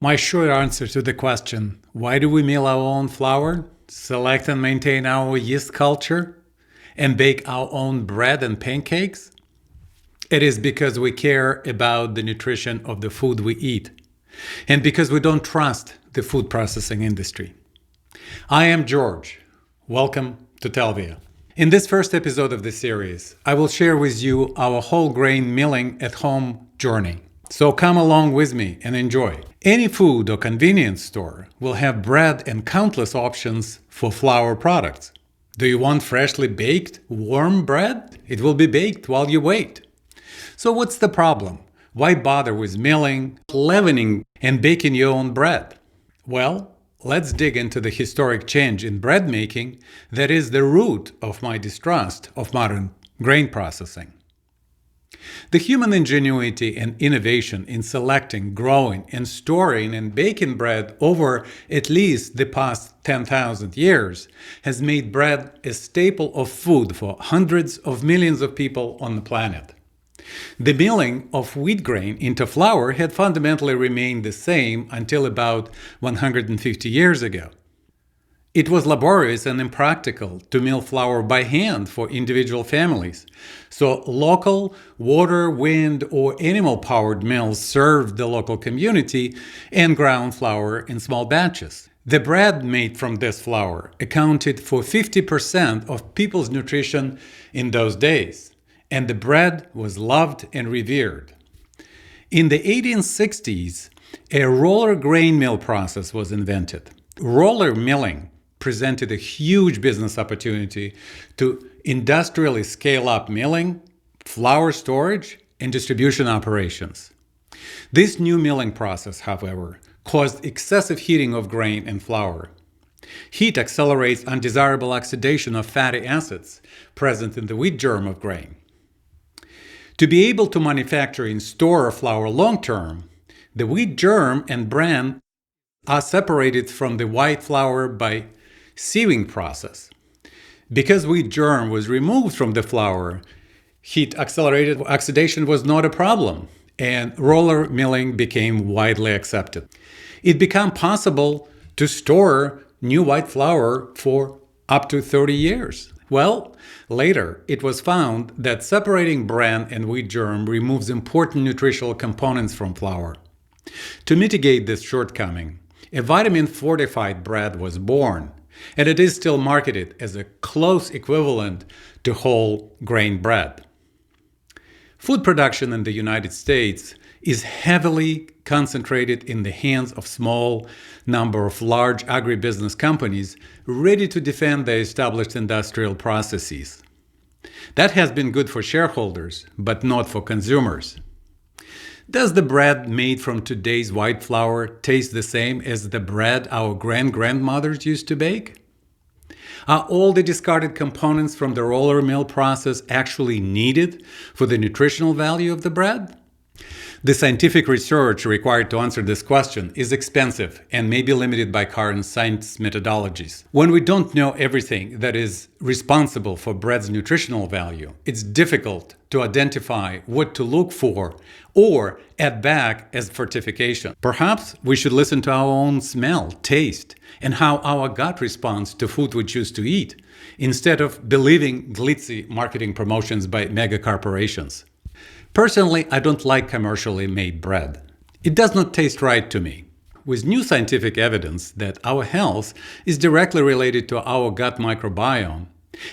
My short answer to the question, why do we mill our own flour, select and maintain our yeast culture, and bake our own bread and pancakes? It is because we care about the nutrition of the food we eat, and because we don't trust the food processing industry. I am George. Welcome to Telvia. In this first episode of the series, I will share with you our whole grain milling at home journey. So come along with me and enjoy. Any food or convenience store will have bread and countless options for flour products. Do you want freshly baked, warm bread? It will be baked while you wait. So what's the problem? Why bother with milling, leavening, and baking your own bread? Well, let's dig into the historic change in bread making that is the root of my distrust of modern grain processing. The human ingenuity and innovation in selecting, growing, and storing and baking bread over at least the past 10,000 years has made bread a staple of food for hundreds of millions of people on the planet. The milling of wheat grain into flour had fundamentally remained the same until about 150 years ago. It was laborious and impractical to mill flour by hand for individual families, so local water, wind, or animal-powered mills served the local community and ground flour in small batches. The bread made from this flour accounted for 50% of people's nutrition in those days, and the bread was loved and revered. In the 1860s, a roller grain mill process was invented. Roller milling presented a huge business opportunity to industrially scale up milling, flour storage, and distribution operations. This new milling process, however, caused excessive heating of grain and flour. Heat accelerates undesirable oxidation of fatty acids present in the wheat germ of grain. To be able to manufacture and store flour long-term, the wheat germ and bran are separated from the white flour by sieving process. Because wheat germ was removed from the flour, heat-accelerated oxidation was not a problem, and roller milling became widely accepted. It became possible to store new white flour for up to 30 years. Well, later it was found that separating bran and wheat germ removes important nutritional components from flour. To mitigate this shortcoming, a vitamin-fortified bread was born, and it is still marketed as a close equivalent to whole grain bread. Food production in the United States is heavily concentrated in the hands of small number of large agribusiness companies ready to defend their established industrial processes. That has been good for shareholders, but not for consumers. Does the bread made from today's white flour taste the same as the bread our grandmothers used to bake? Are all the discarded components from the roller mill process actually needed for the nutritional value of the bread? The scientific research required to answer this question is expensive and may be limited by current science methodologies. When we don't know everything that is responsible for bread's nutritional value, it's difficult to identify what to look for or add back as fortification. Perhaps we should listen to our own smell, taste, and how our gut responds to food we choose to eat, instead of believing glitzy marketing promotions by mega corporations. Personally, I don't like commercially made bread. It does not taste right to me. With new scientific evidence that our health is directly related to our gut microbiome,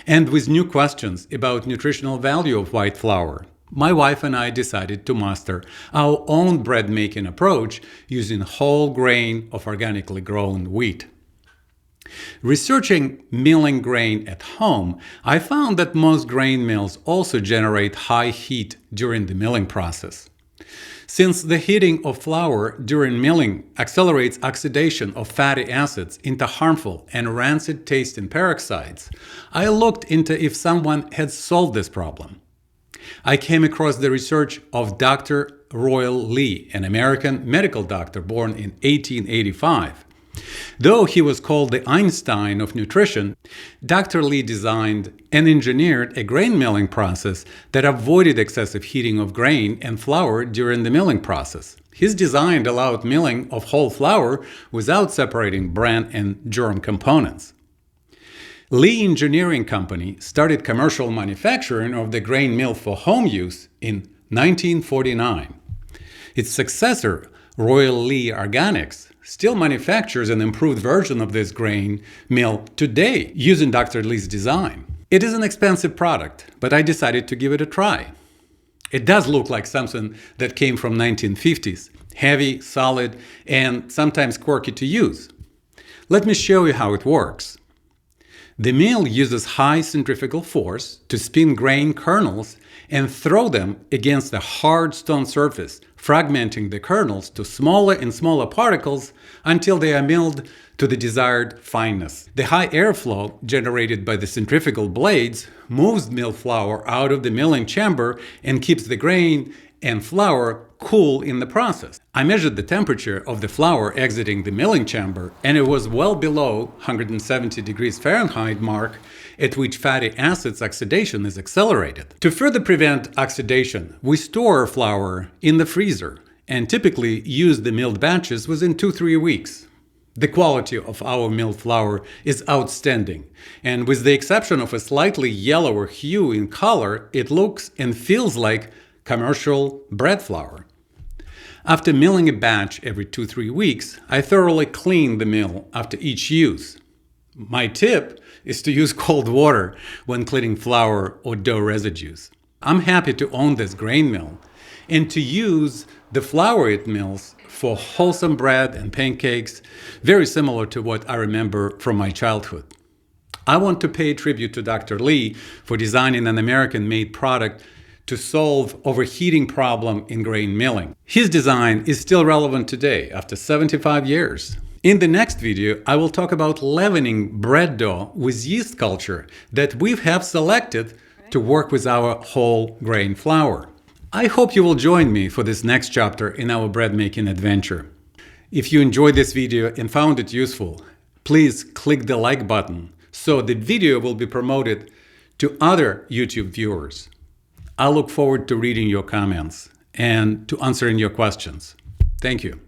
and with new questions about nutritional value of white flour, my wife and I decided to master our own bread making approach using whole grain of organically grown wheat. Researching milling grain at home, I found that most grain mills also generate high heat during the milling process. Since the heating of flour during milling accelerates oxidation of fatty acids into harmful and rancid tasting peroxides, I looked into if someone had solved this problem. I came across the research of Dr. Royal Lee, an American medical doctor born in 1885. Though he was called the Einstein of nutrition, Dr. Lee designed and engineered a grain milling process that avoided excessive heating of grain and flour during the milling process. His design allowed milling of whole flour without separating bran and germ components. Lee Engineering Company started commercial manufacturing of the grain mill for home use in 1949. Its successor, Royal Lee Organics, still manufactures an improved version of this grain mill today using Dr. Lee's design. It is an expensive product, but I decided to give it a try. It does look like something that came from 1950s, heavy, solid, and sometimes quirky to use. Let me show you how it works. The mill uses high centrifugal force to spin grain kernels and throw them against a hard stone surface, fragmenting the kernels to smaller and smaller particles until they are milled to the desired fineness. The high airflow generated by the centrifugal blades moves mill flour out of the milling chamber and keeps the grain and flour cool in the process. I measured the temperature of the flour exiting the milling chamber, and it was well below 170 degrees Fahrenheit mark, at which fatty acids oxidation is accelerated. To further prevent oxidation, we store flour in the freezer and typically use the milled batches within 2-3 weeks. The quality of our milled flour is outstanding, and with the exception of a slightly yellower hue in color, it looks and feels like commercial bread flour. After milling a batch every 2-3 weeks, I thoroughly clean the mill after each use. My tip is to use cold water when cleaning flour or dough residues. I'm happy to own this grain mill and to use the flour it mills for wholesome bread and pancakes, very similar to what I remember from my childhood. I want to pay tribute to Dr. Lee for designing an American-made product to solve overheating problem in grain milling. His design is still relevant today after 75 years. In the next video, I will talk about leavening bread dough with yeast culture that we have selected to work with our whole grain flour. I hope you will join me for this next chapter in our bread making adventure. If you enjoyed this video and found it useful, please click the like button so the video will be promoted to other YouTube viewers. I look forward to reading your comments and to answering your questions. Thank you.